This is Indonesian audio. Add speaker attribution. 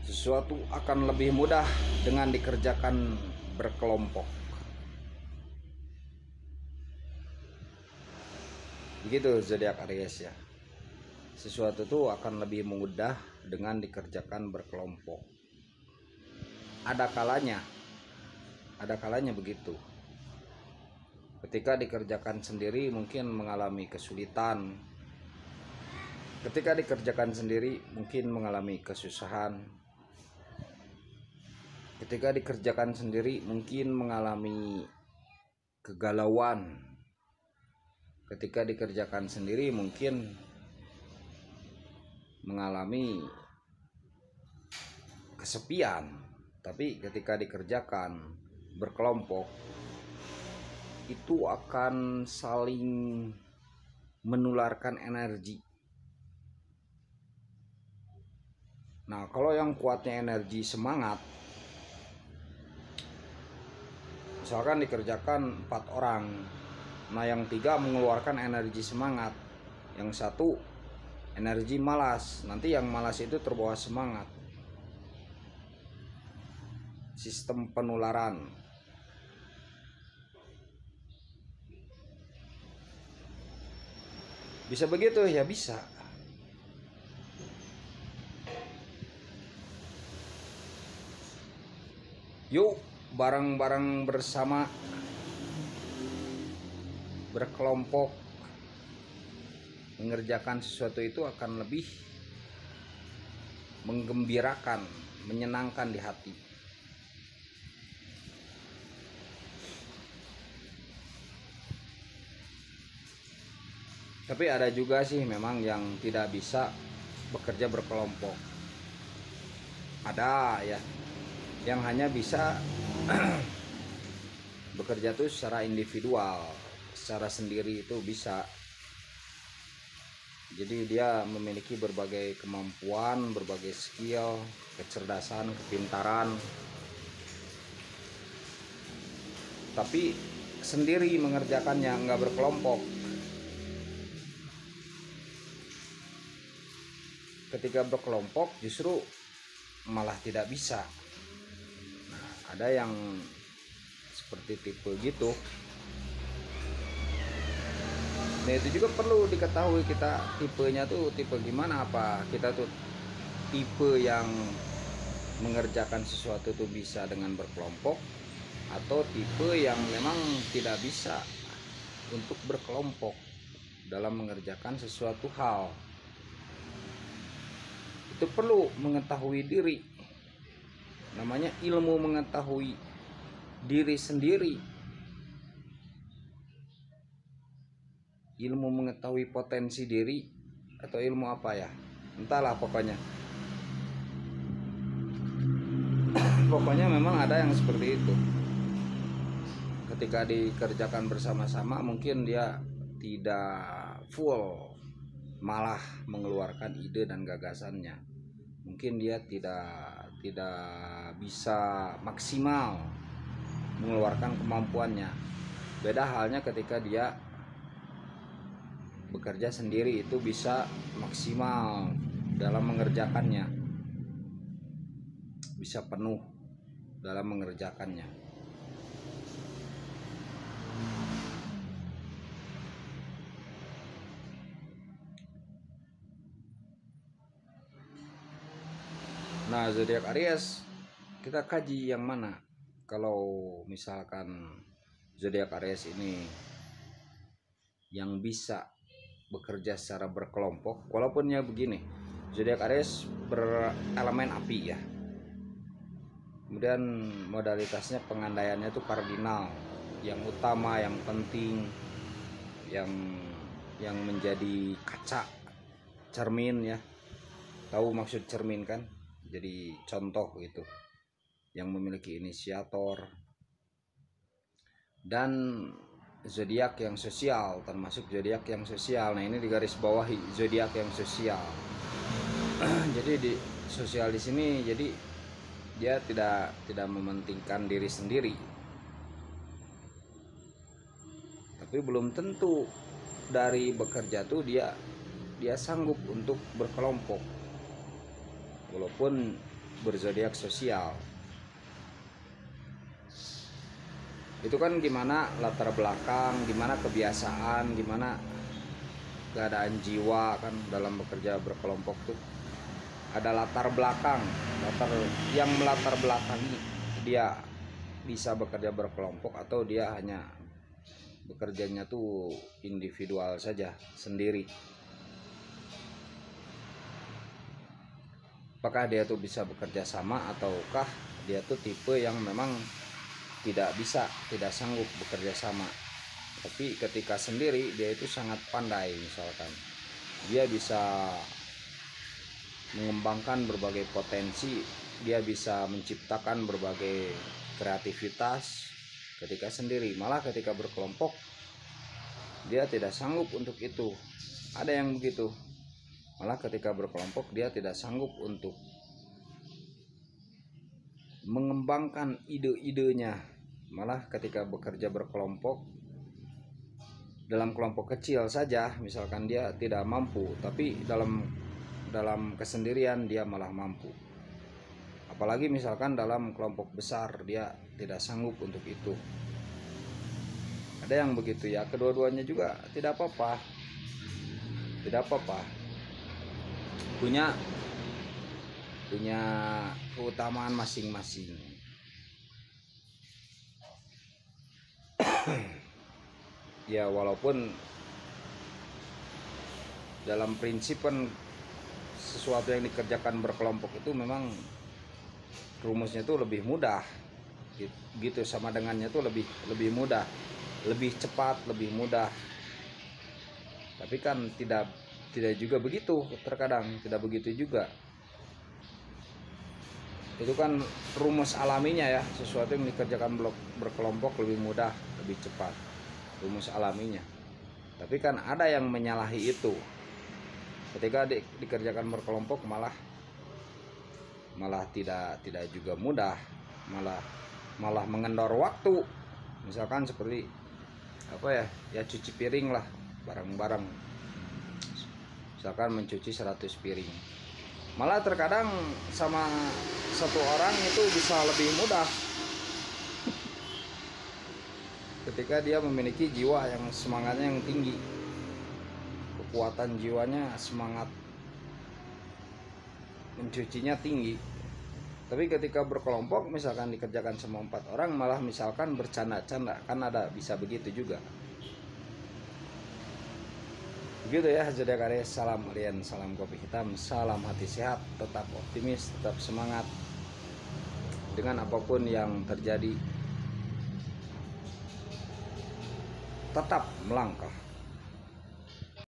Speaker 1: Sesuatu akan lebih mudah dengan dikerjakan berkelompok. Begitu zodiak Aries ya. Sesuatu itu akan lebih mudah dengan dikerjakan berkelompok. Ada kalanya begitu. Ketika dikerjakan sendiri mungkin mengalami kesulitan. Ketika dikerjakan sendiri mungkin mengalami kesusahan. Ketika dikerjakan sendiri mungkin mengalami kegalauan. Ketika dikerjakan sendiri mungkin mengalami kesepian. Tapi ketika dikerjakan berkelompok itu akan saling menularkan energi. Nah, kalau yang kuatnya energi semangat, misalkan dikerjakan 4 orang, nah yang 3 mengeluarkan energi semangat, yang 1 energi malas, nanti yang malas itu terbawa semangat. Sistem penularan. Bisa begitu ya, bisa. Yuk bareng-bareng bersama berkelompok mengerjakan sesuatu itu akan lebih menggembirakan, menyenangkan di hati. Tapi ada juga sih memang yang tidak bisa bekerja berkelompok. Ada ya yang hanya bisa bekerja tuh secara individual, secara sendiri itu bisa. Jadi dia memiliki berbagai kemampuan, berbagai skill, kecerdasan, kepintaran. Tapi sendiri mengerjakannya, nggak berkelompok. Ketika berkelompok justru malah tidak bisa. Nah, ada yang seperti tipe gitu. Nah, itu juga perlu diketahui kita tipenya tuh tipe gimana, apa kita tuh tipe yang mengerjakan sesuatu tuh bisa dengan berkelompok, atau tipe yang memang tidak bisa untuk berkelompok dalam mengerjakan sesuatu hal. Itu perlu mengetahui diri, namanya ilmu mengetahui diri sendiri, ilmu mengetahui potensi diri, atau ilmu apa ya, entahlah pokoknya. Pokoknya memang ada yang seperti itu. Ketika dikerjakan bersama-sama mungkin dia tidak full, malah mengeluarkan ide dan gagasannya. Mungkin dia tidak bisa maksimal mengeluarkan kemampuannya. Beda halnya ketika dia bekerja sendiri, itu bisa maksimal dalam mengerjakannya, bisa penuh dalam mengerjakannya. Nah, zodiak Aries kita kaji yang mana? Kalau misalkan zodiak Aries ini yang bisa bekerja secara berkelompok, walaupun ya begini, zodiak Aries berelemen api ya. Kemudian modalitasnya pengandaiannya itu kardinal, yang utama, yang penting, yang menjadi kaca, cermin ya. Tahu maksud cermin kan? Jadi contoh gitu, yang memiliki inisiator. Dan zodiak yang sosial, termasuk zodiak yang sosial. Nah, ini di garis bawahi zodiak yang sosial. Jadi di sosial di sini, jadi dia tidak mementingkan diri sendiri. Tapi belum tentu dari bekerja tuh dia sanggup untuk berkelompok. Walaupun berzodiak sosial. Itu kan gimana latar belakang, gimana kebiasaan, gimana keadaan jiwa kan dalam bekerja berkelompok tuh. Ada latar belakang, yang melatar belakangi dia bisa bekerja berkelompok atau dia hanya bekerjanya tuh individual saja, sendiri. Apakah dia tuh bisa bekerja sama ataukah dia tuh tipe yang memang tidak sanggup bekerja sama. Tapi ketika sendiri dia itu sangat pandai, misalkan dia bisa mengembangkan berbagai potensi, dia bisa menciptakan berbagai kreativitas ketika sendiri. Malah ketika berkelompok dia tidak sanggup untuk itu. Ada yang begitu, malah ketika berkelompok dia tidak sanggup untuk mengembangkan ide-idenya. Malah ketika bekerja berkelompok, dalam kelompok kecil saja misalkan dia tidak mampu, tapi dalam kesendirian dia malah mampu. Apalagi misalkan dalam kelompok besar dia tidak sanggup untuk itu. Ada yang begitu ya, kedua-duanya juga tidak apa-apa. Punya keutamaan masing-masing. Ya walaupun dalam prinsip kan sesuatu yang dikerjakan berkelompok itu memang rumusnya itu lebih mudah gitu, sama dengannya itu lebih mudah, lebih cepat, lebih mudah. Tapi kan tidak juga begitu, terkadang tidak begitu juga. Itu kan rumus alaminya ya, sesuatu yang dikerjakan berkelompok lebih mudah, lebih cepat, rumus alaminya. Tapi kan ada yang menyalahi itu. Ketika dikerjakan berkelompok malah tidak juga mudah, malah mengendor waktu. Misalkan seperti apa ya cuci piring lah bareng-bareng. Misalkan mencuci 100 piring. Malah terkadang sama satu orang itu bisa lebih mudah ketika dia memiliki jiwa yang semangatnya yang tinggi, kekuatan jiwanya, semangat mencucinya tinggi. Tapi ketika berkelompok misalkan dikerjakan sama 4 orang, malah misalkan bercanda-canda, kan ada bisa begitu juga. Begitu ya zodiak Aries. Salam Alien, salam kopi hitam, salam hati sehat, tetap optimis, tetap semangat dengan apapun yang terjadi, tetap melangkah.